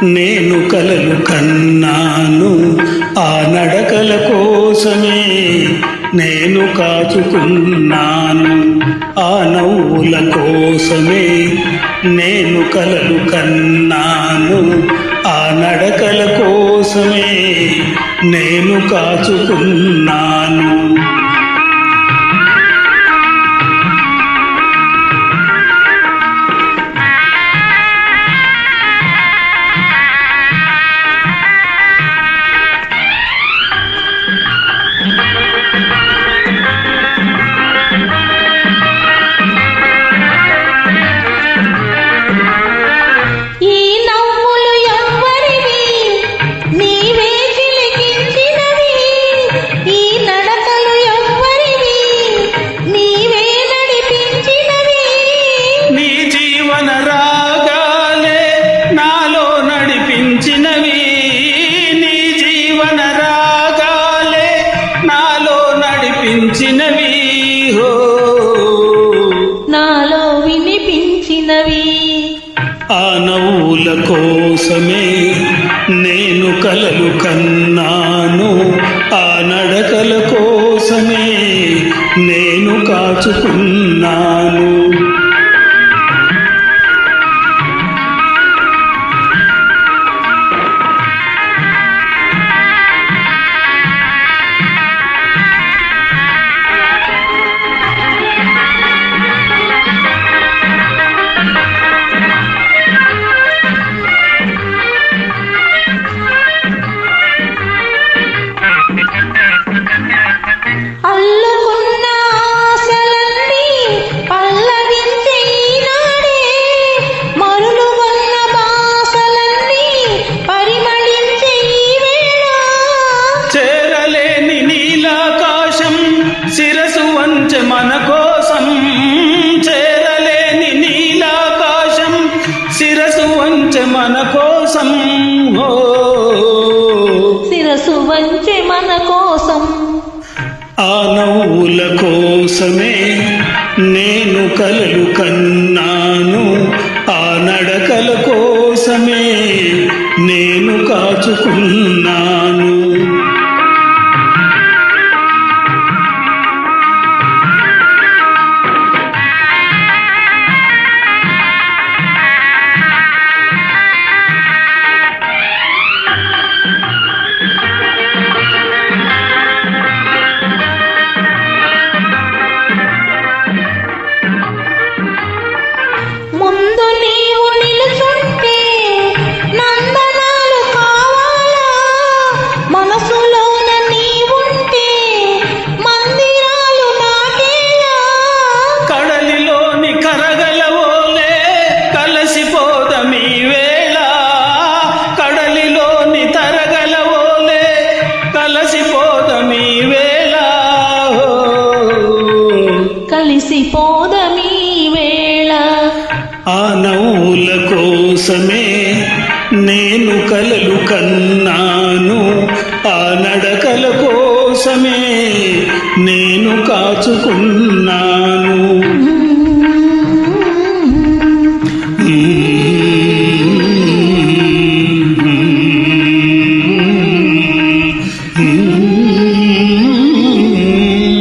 నేను కలలు కన్నాను ఆ నడకల కోసమే, నేను కాచుకున్నాను ఆ నవ్వుల కోసమే. నేను కలలు కన్నాను ఆ నడకల కోసమే, నేను కాచుకున్నాను. నాలో వినిపించినవి ఆ నవ్వుల కోసమే, నేను కలలు కన్నాను ఆ నడకల కోసమే, నేను కాచుకున్నాను. శిరసు వంచె మన కోసం, చేరలేని నీలాకాశం శిరసు వంచె మన కోసం. శిరసు వంచె మన కోసం. ఆ నవ్వుల కోసమే నేను కలలు కన్నాను ఆ నడకల కోసమే, నేను కాచుకున్నాను. ముందు నీవు నిలుచుంటే నందనాలు కావాలా, మనసులోన నీవుంటే మందిరాలు నాకేలా. కడలిలోని కరగలవోలే కలసిపోదమీ వేళ, కడలిలోని తరగలవోలే కలసిపోదమీ వేళ, కలిసిపోదమీ వేళ. ఆ నవ్వుల కోసమే నేను కలలు కన్నాను ఆ నడకల కోసమే, నేను కాచుకున్నాను.